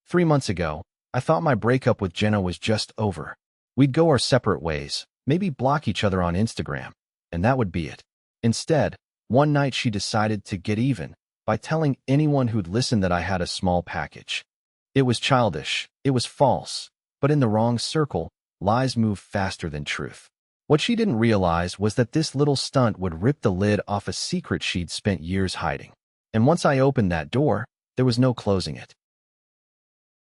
3 months ago, I thought my breakup with Jenna was just over. We'd go our separate ways, maybe block each other on Instagram, and that would be it. Instead, one night she decided to get even by telling anyone who'd listen that I had a small package. It was childish, it was false, but in the wrong circle, lies move faster than truth. What she didn't realize was that this little stunt would rip the lid off a secret she'd spent years hiding. And once I opened that door, there was no closing it.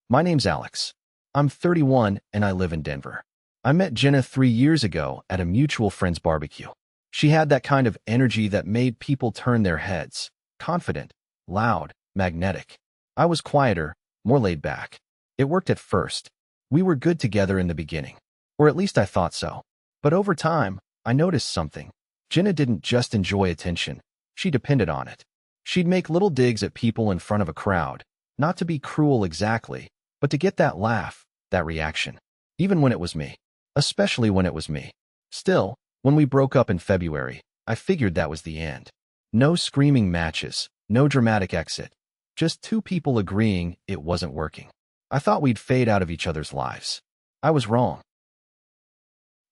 My name's Alex. I'm 31 and I live in Denver. I met Jenna 3 years ago at a mutual friend's barbecue. She had that kind of energy that made people turn their heads. Confident, loud, magnetic. I was quieter, more laid back. It worked at first. We were good together in the beginning. Or at least I thought so. But over time, I noticed something. Jenna didn't just enjoy attention. She depended on it. She'd make little digs at people in front of a crowd, not to be cruel exactly, but to get that laugh, that reaction. Even when it was me. Especially when it was me. Still, when we broke up in February, I figured that was the end. No screaming matches, no dramatic exit. Just two people agreeing it wasn't working. I thought we'd fade out of each other's lives. I was wrong.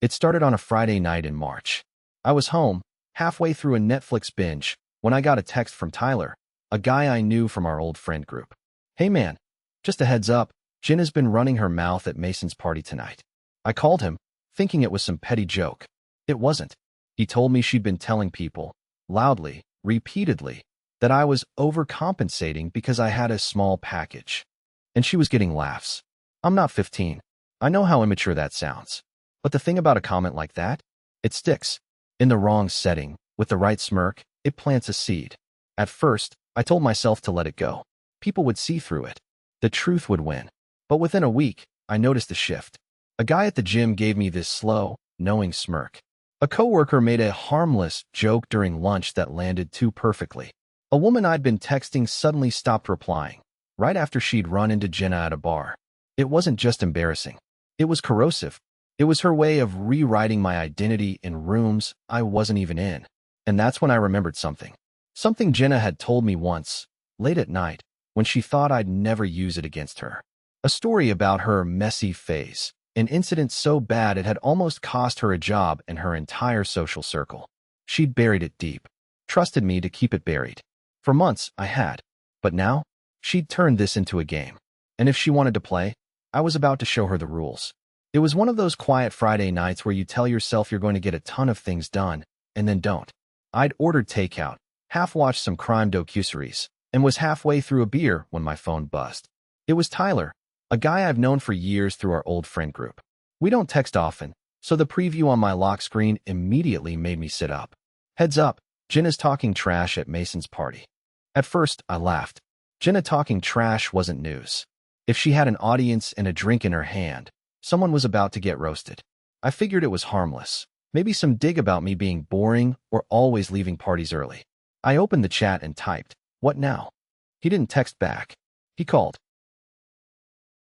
It started on a Friday night in March. I was home, halfway through a Netflix binge, when I got a text from Tyler, a guy I knew from our old friend group. Hey man, just a heads up, Jenna's been running her mouth at Mason's party tonight. I called him, thinking it was some petty joke. It wasn't. He told me she'd been telling people, loudly, repeatedly, that I was overcompensating because I had a small package. And she was getting laughs. I'm not 15. I know how immature that sounds. But the thing about a comment like that, it sticks. In the wrong setting, with the right smirk, it plants a seed. At first, I told myself to let it go. People would see through it. The truth would win. But within a week, I noticed a shift. A guy at the gym gave me this slow, knowing smirk. A coworker made a harmless joke during lunch that landed too perfectly. A woman I'd been texting suddenly stopped replying, right after she'd run into Jenna at a bar. It wasn't just embarrassing. It was corrosive. It was her way of rewriting my identity in rooms I wasn't even in. And that's when I remembered something. Something Jenna had told me once, late at night, when she thought I'd never use it against her. A story about her messy phase, an incident so bad it had almost cost her a job and her entire social circle. She'd buried it deep, trusted me to keep it buried. For months, I had. But now, she'd turned this into a game. And if she wanted to play, I was about to show her the rules. It was one of those quiet Friday nights where you tell yourself you're going to get a ton of things done, and then don't. I'd ordered takeout, half-watched some crime docuseries, and was halfway through a beer when my phone buzzed. It was Tyler, a guy I've known for years through our old friend group. We don't text often, so the preview on my lock screen immediately made me sit up. Heads up, Jenna's talking trash at Mason's party. At first, I laughed. Jenna talking trash wasn't news. If she had an audience and a drink in her hand, someone was about to get roasted. I figured it was harmless. Maybe some dig about me being boring or always leaving parties early. I opened the chat and typed, "What now?" He didn't text back. He called.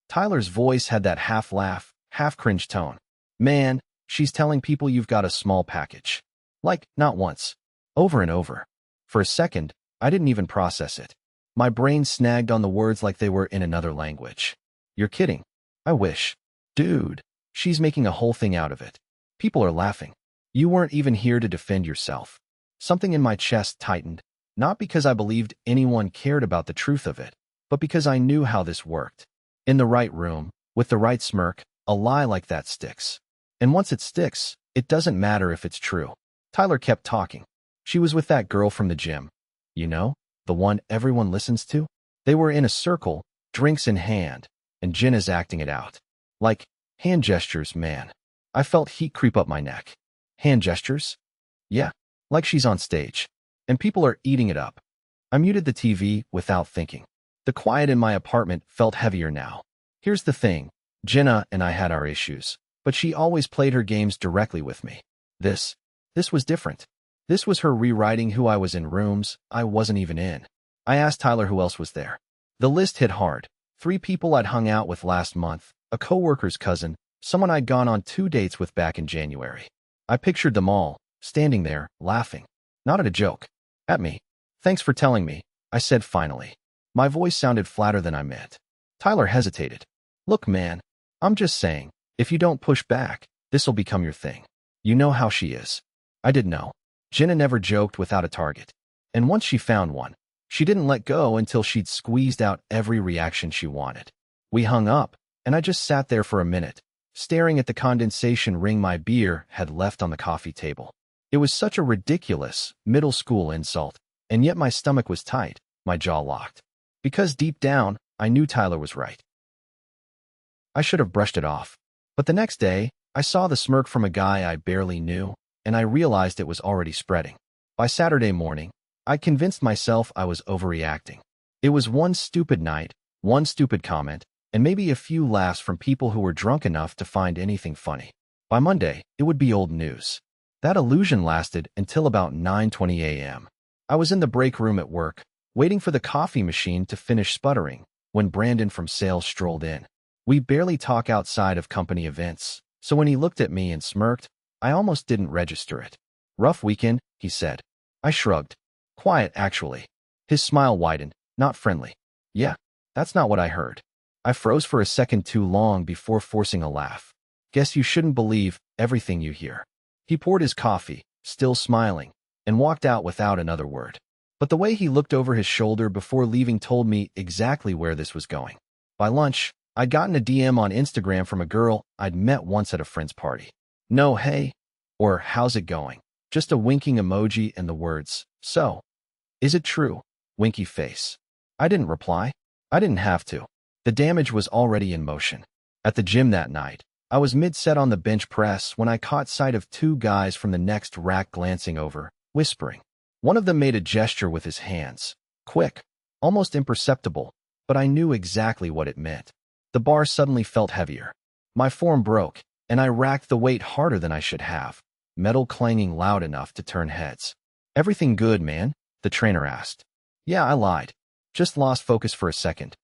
Tyler's voice had that half-laugh, half-cringe tone. "Man, she's telling people you've got a small package." Like, not once. Over and over. For a second, I didn't even process it. My brain snagged on the words like they were in another language. You're kidding. I wish. Dude, she's making a whole thing out of it. People are laughing. You weren't even here to defend yourself. Something in my chest tightened, not because I believed anyone cared about the truth of it, but because I knew how this worked. In the right room, with the right smirk, a lie like that sticks. And once it sticks, it doesn't matter if it's true. Tyler kept talking. She was with that girl from the gym. You know, the one everyone listens to? They were in a circle, drinks in hand, and Jenna's acting it out. Like, hand gestures, man. I felt heat creep up my neck. Hand gestures? Yeah, like she's on stage. And people are eating it up. I muted the TV without thinking. The quiet in my apartment felt heavier now. Here's the thing. Jenna and I had our issues, but she always played her games directly with me. This was different. This was her rewriting who I was in rooms I wasn't even in. I asked Tyler who else was there. The list hit hard. 3 people I'd hung out with last month, a coworker's cousin, someone I'd gone on 2 dates with back in January. I pictured them all, standing there, laughing. Not at a joke. At me. "Thanks for telling me," I said finally. My voice sounded flatter than I meant. Tyler hesitated. Look, man, I'm just saying, if you don't push back, this'll become your thing. You know how she is. I did know. Jenna never joked without a target. And once she found one, she didn't let go until she'd squeezed out every reaction she wanted. We hung up, and I just sat there for a minute, staring at the condensation ring my beer had left on the coffee table. It was such a ridiculous, middle school insult, and yet my stomach was tight, my jaw locked. Because deep down, I knew Tyler was right. I should have brushed it off. But the next day, I saw the smirk from a guy I barely knew, and I realized it was already spreading. By Saturday morning, I convinced myself I was overreacting. It was one stupid night, one stupid comment, and maybe a few laughs from people who were drunk enough to find anything funny. By Monday, it would be old news. That illusion lasted until about 9:20 a.m. I was in the break room at work, waiting for the coffee machine to finish sputtering, when Brandon from sales strolled in. We barely talk outside of company events, so when he looked at me and smirked, I almost didn't register it. Rough weekend, he said. I shrugged. Quiet, actually. His smile widened, not friendly. Yeah, that's not what I heard. I froze for a second too long before forcing a laugh. Guess you shouldn't believe everything you hear. He poured his coffee, still smiling, and walked out without another word. But the way he looked over his shoulder before leaving told me exactly where this was going. By lunch, I'd gotten a DM on Instagram from a girl I'd met once at a friend's party. No hey, or how's it going? Just a winking emoji and the words, so. Is it true? Winky face. I didn't reply. I didn't have to. The damage was already in motion. At the gym that night, I was mid-set on the bench press when I caught sight of two guys from the next rack glancing over, whispering. One of them made a gesture with his hands. Quick, almost imperceptible, but I knew exactly what it meant. The bar suddenly felt heavier. My form broke, and I racked the weight harder than I should have, metal clanging loud enough to turn heads. Everything good, man? The trainer asked. Yeah, I lied. Just lost focus for a second.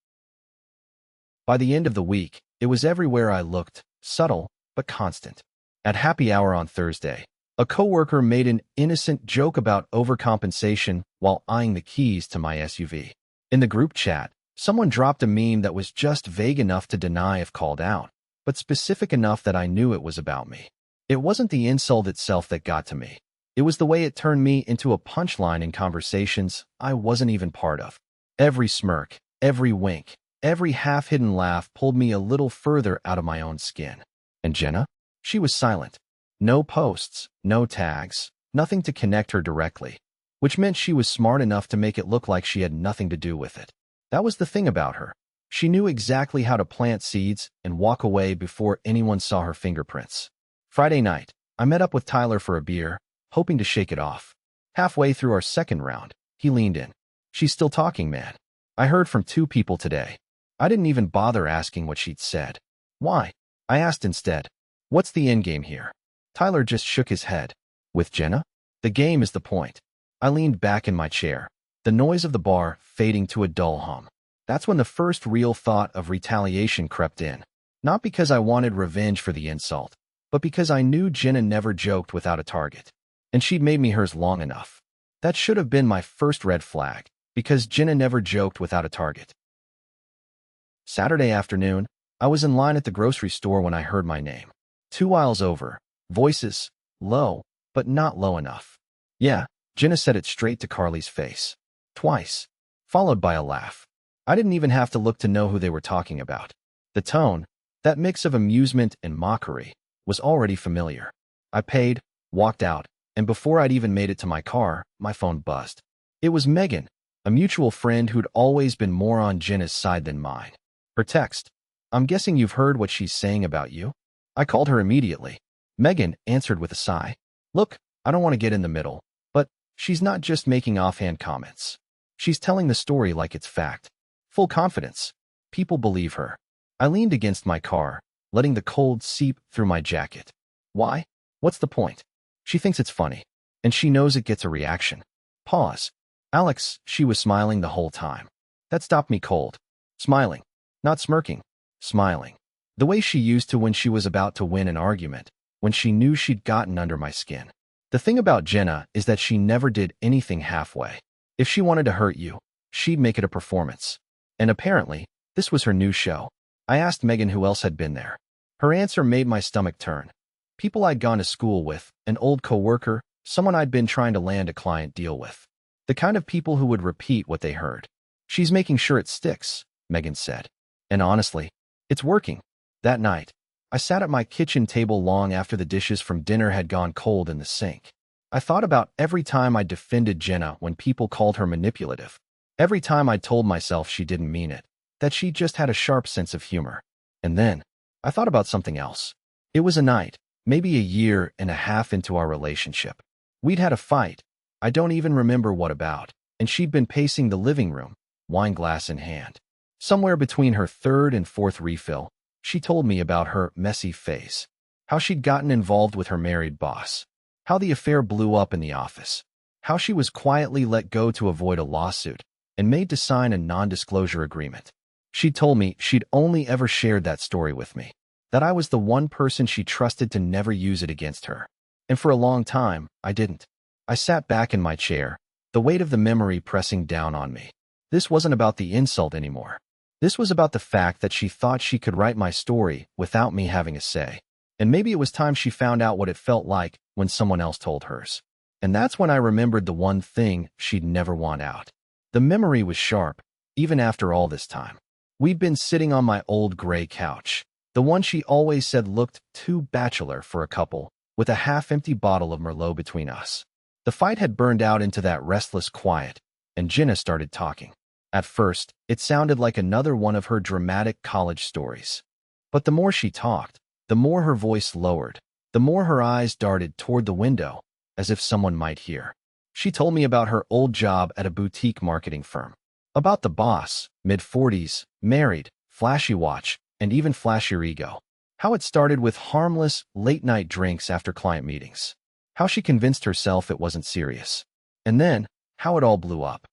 By the end of the week, it was everywhere I looked, subtle, but constant. At happy hour on Thursday, a coworker made an innocent joke about overcompensation while eyeing the keys to my SUV. In the group chat, someone dropped a meme that was just vague enough to deny if called out, but specific enough that I knew it was about me. It wasn't the insult itself that got to me. It was the way it turned me into a punchline in conversations I wasn't even part of. Every smirk, every wink, every half-hidden laugh pulled me a little further out of my own skin. And Jenna? She was silent. No posts, no tags, nothing to connect her directly, which meant she was smart enough to make it look like she had nothing to do with it. That was the thing about her. She knew exactly how to plant seeds and walk away before anyone saw her fingerprints. Friday night, I met up with Tyler for a beer, hoping to shake it off. Halfway through our second round, he leaned in. She's still talking, man. I heard from 2 people today. I didn't even bother asking what she'd said. Why? I asked instead. What's the endgame here? Tyler just shook his head. With Jenna? The game is the point. I leaned back in my chair, the noise of the bar fading to a dull hum. That's when the first real thought of retaliation crept in. Not because I wanted revenge for the insult, but because I knew Jenna never joked without a target. And she'd made me hers long enough. That should have been my first red flag, because Jenna never joked without a target. Saturday afternoon, I was in line at the grocery store when I heard my name. 2 aisles over, voices, low, but not low enough. Yeah, Jenna said it straight to Carly's face. Twice, followed by a laugh. I didn't even have to look to know who they were talking about. The tone, that mix of amusement and mockery, was already familiar. I paid, walked out, and before I'd even made it to my car, my phone buzzed. It was Megan, a mutual friend who'd always been more on Jenna's side than mine. Her text, I'm guessing you've heard what she's saying about you? I called her immediately. Megan answered with a sigh. Look, I don't want to get in the middle, but she's not just making offhand comments. She's telling the story like it's fact. Full confidence. People believe her. I leaned against my car, letting the cold seep through my jacket. Why? What's the point? She thinks it's funny, and she knows it gets a reaction. Pause. Alex, she was smiling the whole time. That stopped me cold. Smiling. Not smirking. Smiling. The way she used to when she was about to win an argument, when she knew she'd gotten under my skin. The thing about Jenna is that she never did anything halfway. If she wanted to hurt you, she'd make it a performance. And apparently, This was her new show. I asked Megan who else had been there. Her answer made my stomach turn. People I'd gone to school with, an old coworker, someone I'd been trying to land a client deal with. The kind of people who would repeat what they heard. She's making sure it sticks, Megan said. And honestly, it's working. That night, I sat at my kitchen table long after the dishes from dinner had gone cold in the sink. I thought about every time I defended Jenna when people called her manipulative. Every time I told myself she didn't mean it, that she just had a sharp sense of humor. And then, I thought about something else. It was a night, maybe a year and a half into our relationship. We'd had a fight. I don't even remember what about, and she'd been pacing the living room, wine glass in hand. Somewhere between her third and fourth refill, she told me about her messy phase, how she'd gotten involved with her married boss, how the affair blew up in the office, how she was quietly let go to avoid a lawsuit and made to sign a non-disclosure agreement. She told me she'd only ever shared that story with me, that I was the one person she trusted to never use it against her. And for a long time, I didn't. I sat back in my chair, the weight of the memory pressing down on me. This wasn't about the insult anymore. This was about the fact that she thought she could write my story without me having a say. And maybe it was time she found out what it felt like when someone else told hers. And that's when I remembered the one thing she'd never want out. The memory was sharp, even after all this time. We'd been sitting on my old gray couch, the one she always said looked too bachelor for a couple, with a half-empty bottle of Merlot between us. The fight had burned out into that restless quiet, and Jenna started talking. At first, it sounded like another one of her dramatic college stories. But the more she talked, the more her voice lowered, the more her eyes darted toward the window, as if someone might hear. She told me about her old job at a boutique marketing firm. About the boss, mid-40s, married, flashy watch, and even flashier ego. How it started with harmless, late-night drinks after client meetings. How she convinced herself it wasn't serious. And then, how it all blew up.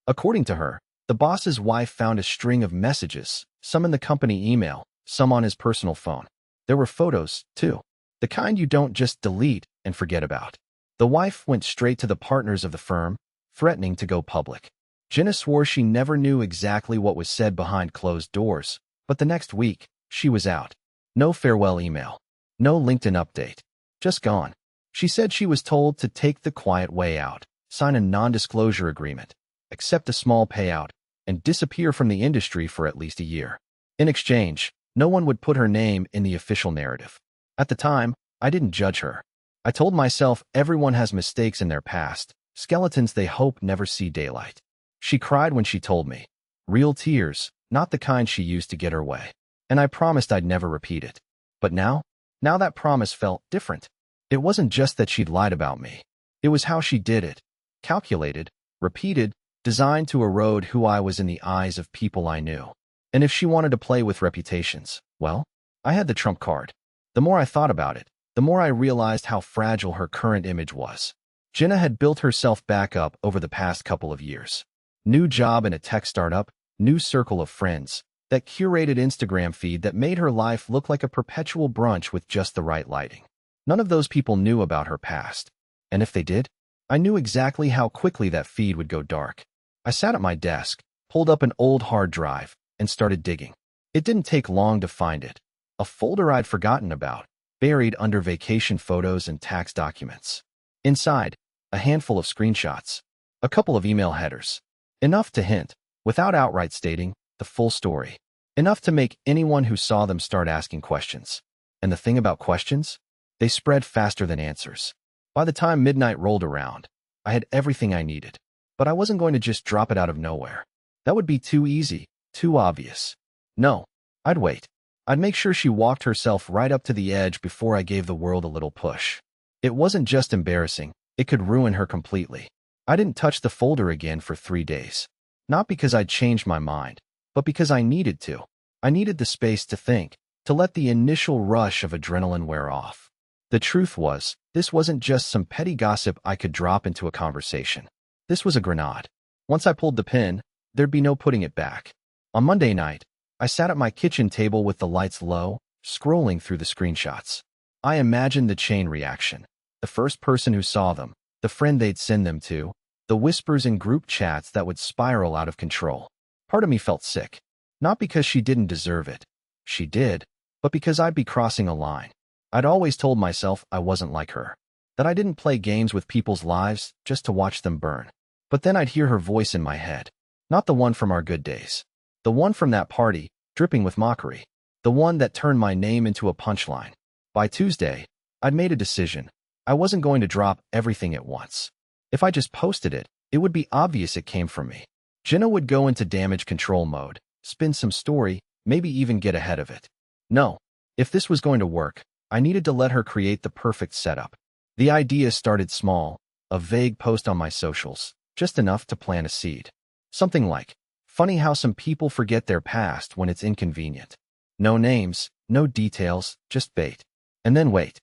According to her, the boss's wife found a string of messages, some in the company email, some on his personal phone. There were photos, too. The kind you don't just delete and forget about. The wife went straight to the partners of the firm, threatening to go public. Jenna swore she never knew exactly what was said behind closed doors, but the next week, she was out. No farewell email. No LinkedIn update. Just gone. She said she was told to take the quiet way out, sign a non-disclosure agreement, accept a small payout, and disappear from the industry for at least a year. In exchange, no one would put her name in the official narrative. At the time, I didn't judge her. I told myself everyone has mistakes in their past, skeletons they hope never see daylight. She cried when she told me. Real tears, not the kind she used to get her way. And I promised I'd never repeat it. But now that promise felt different. It wasn't just that she'd lied about me. It was how she did it. Calculated, repeated, designed to erode who I was in the eyes of people I knew. And if she wanted to play with reputations, well, I had the trump card. The more I thought about it, the more I realized how fragile her current image was. Jenna had built herself back up over the past couple of years. New job in a tech startup, new circle of friends, that curated Instagram feed that made her life look like a perpetual brunch with just the right lighting. None of those people knew about her past. And if they did, I knew exactly how quickly that feed would go dark. I sat at my desk, pulled up an old hard drive, and started digging. It didn't take long to find it. A folder I'd forgotten about, buried under vacation photos and tax documents. Inside, a handful of screenshots, a couple of email headers. Enough to hint, without outright stating, the full story. Enough to make anyone who saw them start asking questions. And the thing about questions? They spread faster than answers. By the time midnight rolled around, I had everything I needed. But I wasn't going to just drop it out of nowhere. That would be too easy, too obvious. No, I'd wait. I'd make sure she walked herself right up to the edge before I gave the world a little push. It wasn't just embarrassing, it could ruin her completely. I didn't touch the folder again for 3 days. Not because I'd changed my mind, but because I needed to. I needed the space to think, to let the initial rush of adrenaline wear off. The truth was, this wasn't just some petty gossip I could drop into a conversation. This was a grenade. Once I pulled the pin, there'd be no putting it back. On Monday night, I sat at my kitchen table with the lights low, scrolling through the screenshots. I imagined the chain reaction. The first person who saw them, the friend they'd send them to, the whispers in group chats that would spiral out of control. Part of me felt sick. Not because she didn't deserve it. She did. But because I'd be crossing a line. I'd always told myself I wasn't like her. That I didn't play games with people's lives just to watch them burn. But then I'd hear her voice in my head. Not the one from our good days. The one from that party, dripping with mockery. The one that turned my name into a punchline. By Tuesday, I'd made a decision. I wasn't going to drop everything at once. If I just posted it, it would be obvious it came from me. Jenna would go into damage control mode, spin some story, maybe even get ahead of it. No, if this was going to work, I needed to let her create the perfect setup. The idea started small, a vague post on my socials, just enough to plant a seed. Something like, funny how some people forget their past when it's inconvenient. No names, no details, just bait. And then wait.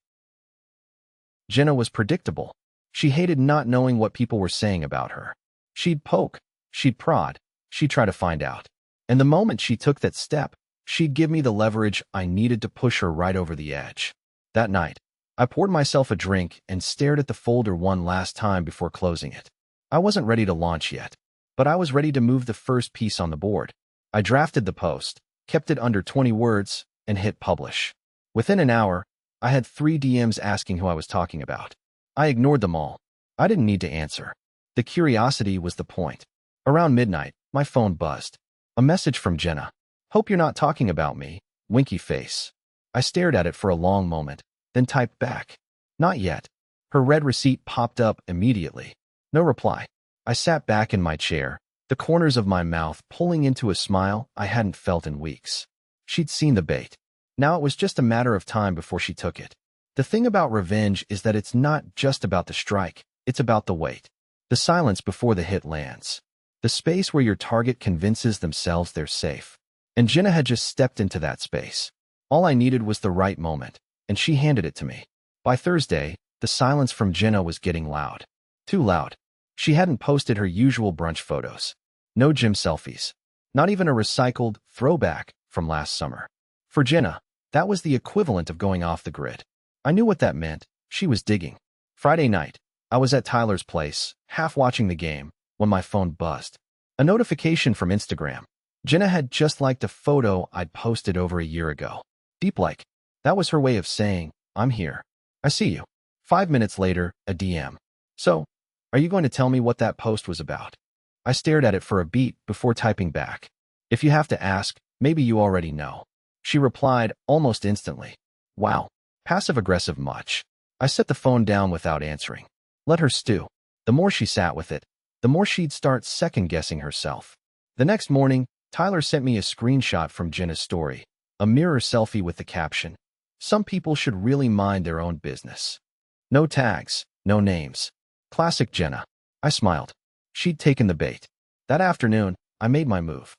Jenna was predictable. She hated not knowing what people were saying about her. She'd poke, she'd prod, she'd try to find out. And the moment she took that step, she'd give me the leverage I needed to push her right over the edge. That night, I poured myself a drink and stared at the folder one last time before closing it. I wasn't ready to launch yet, but I was ready to move the first piece on the board. I drafted the post, kept it under 20 words, and hit publish. Within an hour, I had 3 DMs asking who I was talking about. I ignored them all. I didn't need to answer. The curiosity was the point. Around midnight, my phone buzzed. A message from Jenna. Hope you're not talking about me. Winky face. I stared at it for a long moment, then typed back. Not yet. Her red receipt popped up immediately. No reply. I sat back in my chair, the corners of my mouth pulling into a smile I hadn't felt in weeks. She'd seen the bait. Now it was just a matter of time before she took it. The thing about revenge is that it's not just about the strike, it's about the wait. The silence before the hit lands. The space where your target convinces themselves they're safe. And Jenna had just stepped into that space. All I needed was the right moment, and she handed it to me. By Thursday, the silence from Jenna was getting loud. Too loud. She hadn't posted her usual brunch photos. No gym selfies. Not even a recycled throwback from last summer. For Jenna, that was the equivalent of going off the grid. I knew what that meant. She was digging. Friday night, I was at Tyler's place, half watching the game, when my phone buzzed. A notification from Instagram. Jenna had just liked a photo I'd posted over a year ago. Deep like. That was her way of saying, I'm here. I see you. 5 minutes later, a DM. So, are you going to tell me what that post was about? I stared at it for a beat before typing back. If you have to ask, maybe you already know. She replied almost instantly. Wow. Passive-aggressive much. I set the phone down without answering. Let her stew. The more she sat with it, the more she'd start second-guessing herself. The next morning, Tyler sent me a screenshot from Jenna's story, a mirror selfie with the caption, "Some people should really mind their own business." No tags, no names. Classic Jenna. I smiled. She'd taken the bait. That afternoon, I made my move.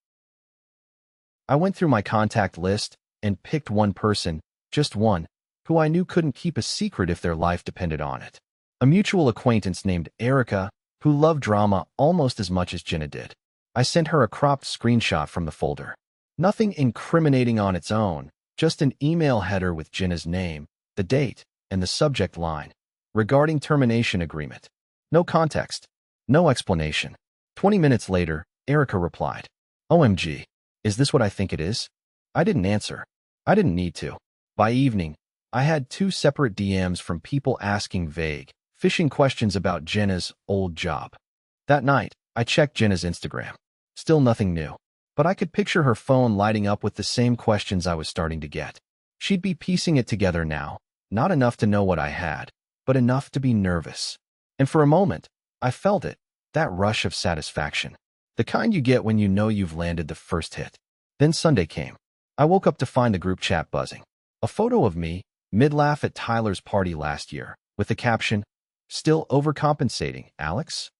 I went through my contact list and picked one person, just one, who I knew couldn't keep a secret if their life depended on it. A mutual acquaintance named Erica, who loved drama almost as much as Jenna did. I sent her a cropped screenshot from the folder. Nothing incriminating on its own, just an email header with Jenna's name, the date, and the subject line. Regarding termination agreement. No context. No explanation. 20 minutes later, Erica replied, OMG, is this what I think it is? I didn't answer. I didn't need to. By evening, I had 2 separate DMs from people asking vague, fishing questions about Jenna's old job. That night, I checked Jenna's Instagram. Still nothing new. But I could picture her phone lighting up with the same questions I was starting to get. She'd be piecing it together now, not enough to know what I had, but enough to be nervous. And for a moment, I felt it, that rush of satisfaction. The kind you get when you know you've landed the first hit. Then Sunday came. I woke up to find the group chat buzzing. A photo of me, mid-laugh at Tyler's party last year, with the caption, "Still overcompensating, Alex?"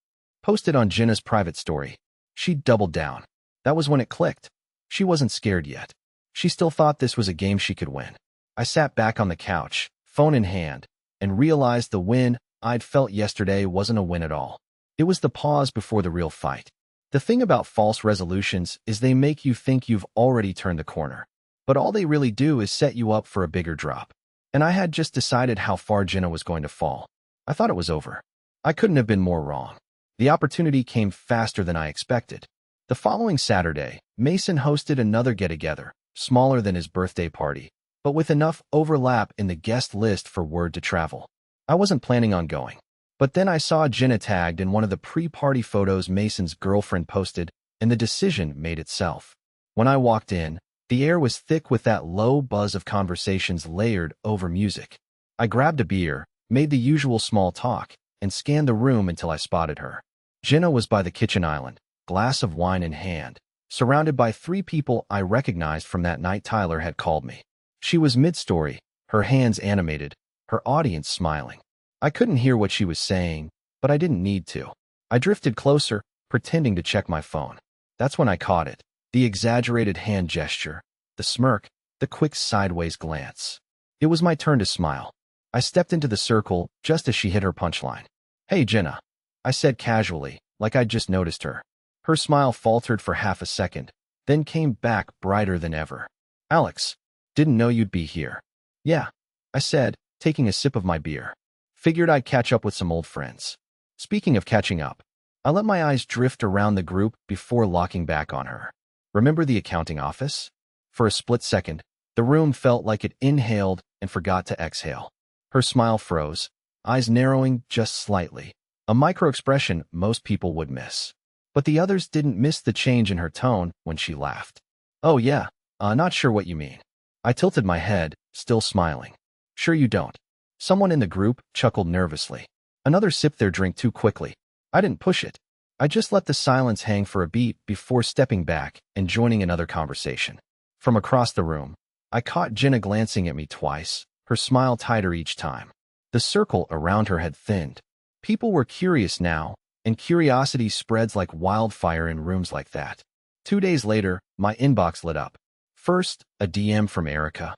Posted on Jenna's private story. She doubled down. That was when it clicked. She wasn't scared yet. She still thought this was a game she could win. I sat back on the couch, phone in hand, and realized the win I'd felt yesterday wasn't a win at all. It was the pause before the real fight. The thing about false resolutions is they make you think you've already turned the corner. But all they really do is set you up for a bigger drop. And I had just decided how far Jenna was going to fall. I thought it was over. I couldn't have been more wrong. The opportunity came faster than I expected. The following Saturday, Mason hosted another get-together, smaller than his birthday party, but with enough overlap in the guest list for word to travel. I wasn't planning on going. But then I saw Jenna tagged in one of the pre-party photos Mason's girlfriend posted, and the decision made itself. When I walked in, the air was thick with that low buzz of conversations layered over music. I grabbed a beer, made the usual small talk, and scanned the room until I spotted her. Jenna was by the kitchen island, glass of wine in hand, surrounded by 3 people I recognized from that night Tyler had called me. She was mid-story, her hands animated, her audience smiling. I couldn't hear what she was saying, but I didn't need to. I drifted closer, pretending to check my phone. That's when I caught it. The exaggerated hand gesture, the smirk, the quick sideways glance. It was my turn to smile. I stepped into the circle just as she hit her punchline. "Hey, Jenna," I said casually, like I'd just noticed her. Her smile faltered for half a second, then came back brighter than ever. "Alex, didn't know you'd be here." "Yeah," I said, taking a sip of my beer. "Figured I'd catch up with some old friends." Speaking of catching up, I let my eyes drift around the group before locking back on her. "Remember the accounting office?" For a split second, the room felt like it inhaled and forgot to exhale. Her smile froze, eyes narrowing just slightly, a micro-expression most people would miss. But the others didn't miss the change in her tone when she laughed. "Oh yeah, not sure what you mean." I tilted my head, still smiling. "Sure you don't." Someone in the group chuckled nervously. Another sipped their drink too quickly. I didn't push it. I just let the silence hang for a beat before stepping back and joining another conversation. From across the room, I caught Jenna glancing at me twice, her smile tighter each time. The circle around her had thinned. People were curious now, and curiosity spreads like wildfire in rooms like that. 2 days later, my inbox lit up. First, a DM from Erica.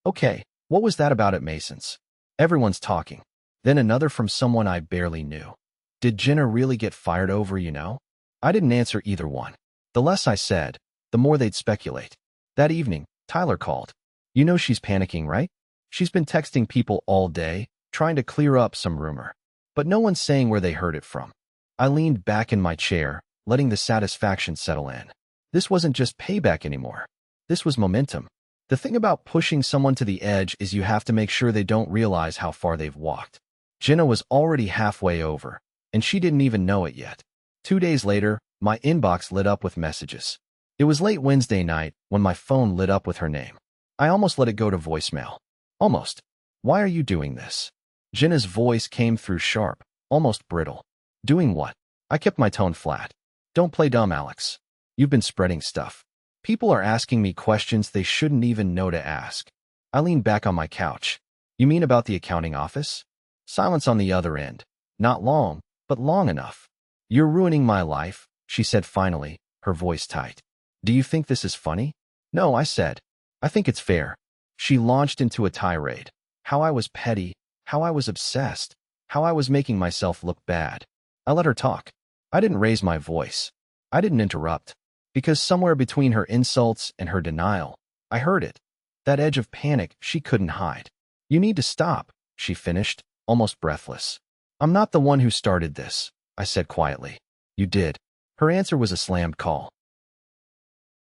"Okay, what was that about at Mason's?" Everyone's talking. Then another from someone I barely knew. "Did Jenna really get fired over, you know?" I didn't answer either one. The less I said, the more they'd speculate. That evening, Tyler called. "You know she's panicking, right? She's been texting people all day, trying to clear up some rumor. But no one's saying where they heard it from." I leaned back in my chair, letting the satisfaction settle in. This wasn't just payback anymore. This was momentum. The thing about pushing someone to the edge is you have to make sure they don't realize how far they've walked. Jenna was already halfway over, and she didn't even know it yet. 2 days later, my inbox lit up with messages. It was late Wednesday night when my phone lit up with her name. I almost let it go to voicemail. Almost. "Why are you doing this?" Jenna's voice came through sharp, almost brittle. "Doing what?" I kept my tone flat. "Don't play dumb, Alex. You've been spreading stuff. People are asking me questions they shouldn't even know to ask." I leaned back on my couch. "You mean about the accounting office?" Silence on the other end. Not long, but long enough. "You're ruining my life," she said finally, her voice tight. "Do you think this is funny?" "No," I said. "I think it's fair." She launched into a tirade. How I was petty, how I was obsessed, how I was making myself look bad. I let her talk. I didn't raise my voice. I didn't interrupt. Because somewhere between her insults and her denial, I heard it. That edge of panic she couldn't hide. "You need to stop," she finished, almost breathless. "I'm not the one who started this," I said quietly. "You did." Her answer was a slammed call.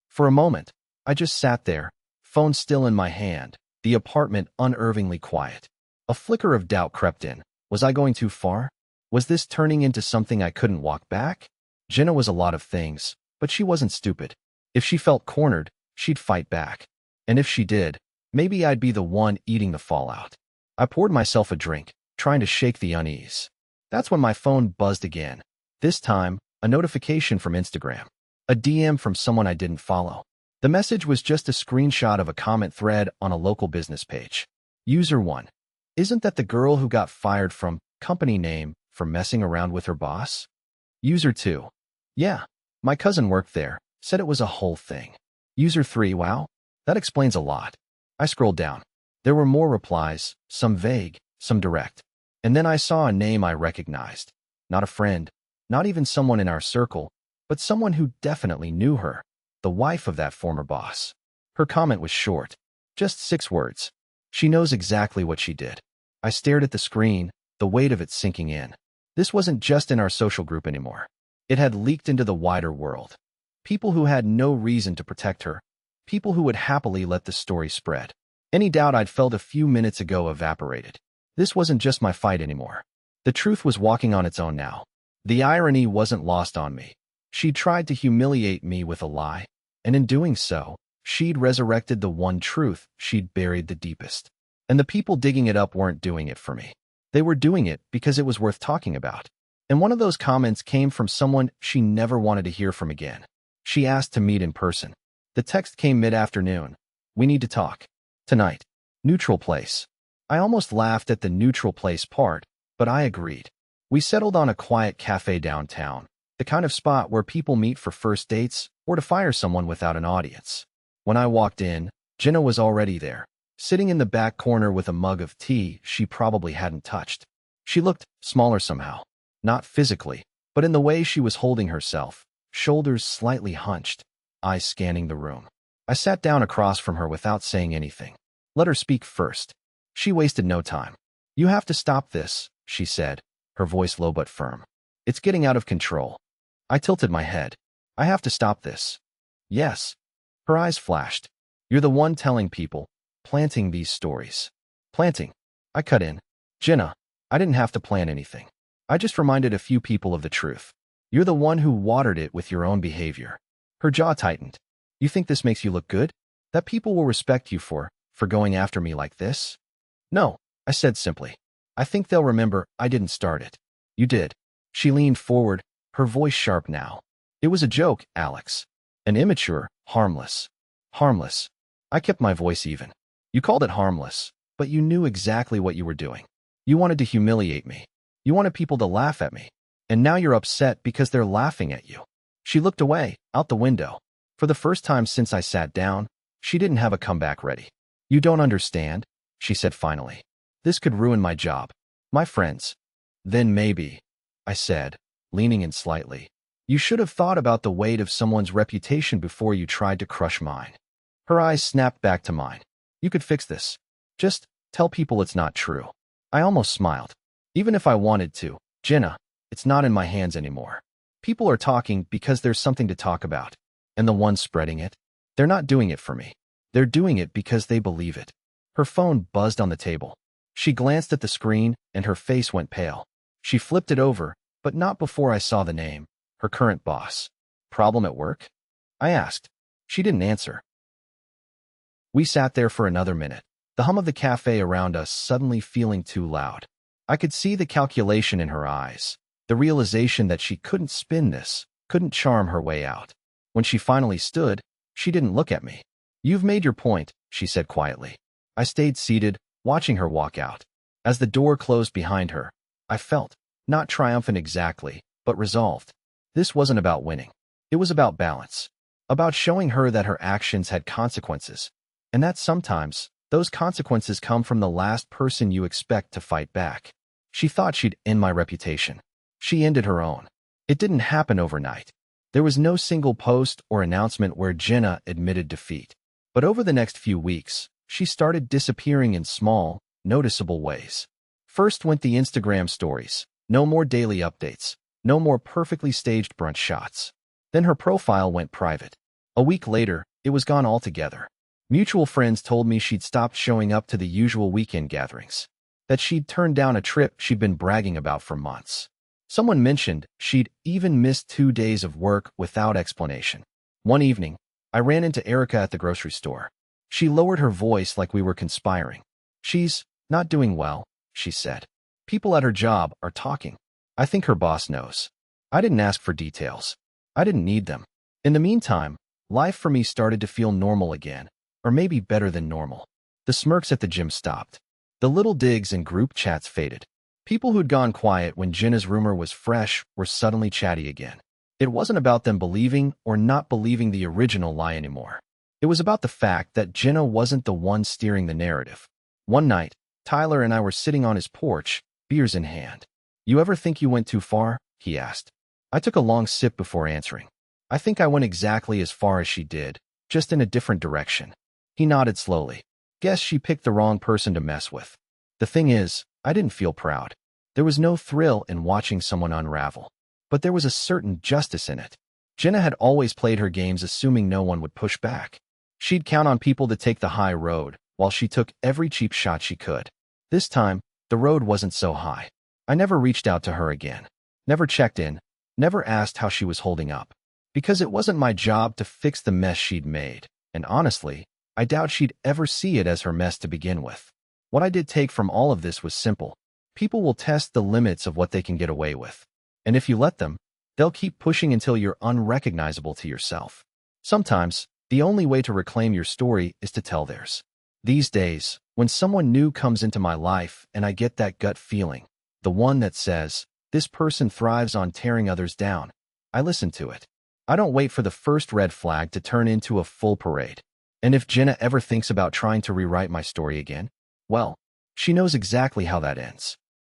For a moment, I just sat there, phone still in my hand, the apartment unnervingly quiet. A flicker of doubt crept in. Was I going too far? Was this turning into something I couldn't walk back? Jenna was a lot of things, but she wasn't stupid. If she felt cornered, she'd fight back. And if she did, maybe I'd be the one eating the fallout. I poured myself a drink, trying to shake the unease. That's when my phone buzzed again. This time, a notification from Instagram. A DM from someone I didn't follow. The message was just a screenshot of a comment thread on a local business page. User 1. Isn't that the girl who got fired from company name for messing around with her boss? User 2. Yeah, my cousin worked there, said it was a whole thing. User 3. Wow, that explains a lot. I scrolled down. There were more replies, some vague, some direct. And then I saw a name I recognized. Not a friend, not even someone in our circle, but someone who definitely knew her, the wife of that former boss. Her comment was short, just 6 words. She knows exactly what she did. I stared at the screen, the weight of it sinking in. This wasn't just in our social group anymore. It had leaked into the wider world. People who had no reason to protect her. People who would happily let the story spread. Any doubt I'd felt a few minutes ago evaporated. This wasn't just my fight anymore. The truth was walking on its own now. The irony wasn't lost on me. She'd tried to humiliate me with a lie, and in doing so, she'd resurrected the one truth she'd buried the deepest. And the people digging it up weren't doing it for me. They were doing it because it was worth talking about. And one of those comments came from someone she never wanted to hear from again. She asked to meet in person. The text came mid-afternoon. We need to talk. Tonight. Neutral place. I almost laughed at the neutral place part, but I agreed. We settled on a quiet cafe downtown, the kind of spot where people meet for first dates or to fire someone without an audience. When I walked in, Jenna was already there, sitting in the back corner with a mug of tea she probably hadn't touched. She looked smaller somehow, not physically, but in the way she was holding herself, shoulders slightly hunched, eyes scanning the room. I sat down across from her without saying anything. Let her speak first. She wasted no time. You have to stop this, she said, her voice low but firm. It's getting out of control. I tilted my head. I have to stop this. Yes. Her eyes flashed. You're the one telling people, planting these stories. Planting. I cut in. Jenna, I didn't have to plan anything. I just reminded a few people of the truth. You're the one who watered it with your own behavior. Her jaw tightened. You think this makes you look good? That people will respect you for going after me like this? No, I said simply. I think they'll remember I didn't start it. You did. She leaned forward, her voice sharp now. It was a joke, Alex. An immature, harmless. Harmless. I kept my voice even. You called it harmless, but you knew exactly what you were doing. You wanted to humiliate me. You wanted people to laugh at me. And now you're upset because they're laughing at you. She looked away, out the window. For the first time since I sat down, she didn't have a comeback ready. You don't understand, she said finally. This could ruin my job. My friends. Then maybe, I said, leaning in slightly. You should have thought about the weight of someone's reputation before you tried to crush mine. Her eyes snapped back to mine. You could fix this. Just tell people it's not true. I almost smiled. Even if I wanted to, Jenna, it's not in my hands anymore. People are talking because there's something to talk about. And the ones spreading it, they're not doing it for me. They're doing it because they believe it. Her phone buzzed on the table. She glanced at the screen, and her face went pale. She flipped it over, but not before I saw the name, her current boss. Problem at work? I asked. She didn't answer. We sat there for another minute, the hum of the cafe around us suddenly feeling too loud. I could see the calculation in her eyes, the realization that she couldn't spin this, couldn't charm her way out. When she finally stood, she didn't look at me. You've made your point, she said quietly. I stayed seated, watching her walk out. As the door closed behind her, I felt, not triumphant exactly, but resolved. This wasn't about winning. It was about balance. About showing her that her actions had consequences, and that sometimes, those consequences come from the last person you expect to fight back. She thought she'd end my reputation. She ended her own. It didn't happen overnight. There was no single post or announcement where Jenna admitted defeat. But over the next few weeks, she started disappearing in small, noticeable ways. First went the Instagram stories. No more daily updates. No more perfectly staged brunch shots. Then her profile went private. A week later, it was gone altogether. Mutual friends told me she'd stopped showing up to the usual weekend gatherings. That she'd turned down a trip she'd been bragging about for months. Someone mentioned she'd even missed 2 days of work without explanation. One evening, I ran into Erica at the grocery store. She lowered her voice like we were conspiring. She's not doing well, she said. People at her job are talking. I think her boss knows. I didn't ask for details. I didn't need them. In the meantime, life for me started to feel normal again, or maybe better than normal. The smirks at the gym stopped. The little digs and group chats faded. People who'd gone quiet when Jenna's rumor was fresh were suddenly chatty again. It wasn't about them believing or not believing the original lie anymore. It was about the fact that Jenna wasn't the one steering the narrative. One night, Tyler and I were sitting on his porch, beers in hand. You ever think you went too far? He asked. I took a long sip before answering. I think I went exactly as far as she did, just in a different direction. He nodded slowly. Guess she picked the wrong person to mess with. The thing is, I didn't feel proud. There was no thrill in watching someone unravel. But there was a certain justice in it. Jenna had always played her games assuming no one would push back. She'd count on people to take the high road, while she took every cheap shot she could. This time, the road wasn't so high. I never reached out to her again. Never checked in. Never asked how she was holding up. Because it wasn't my job to fix the mess she'd made. And honestly, I doubt she'd ever see it as her mess to begin with. What I did take from all of this was simple. People will test the limits of what they can get away with. And if you let them, they'll keep pushing until you're unrecognizable to yourself. Sometimes, the only way to reclaim your story is to tell theirs. These days, when someone new comes into my life and I get that gut feeling, the one that says, this person thrives on tearing others down, I listen to it. I don't wait for the first red flag to turn into a full parade. And if Jenna ever thinks about trying to rewrite my story again, well, she knows exactly how that ends.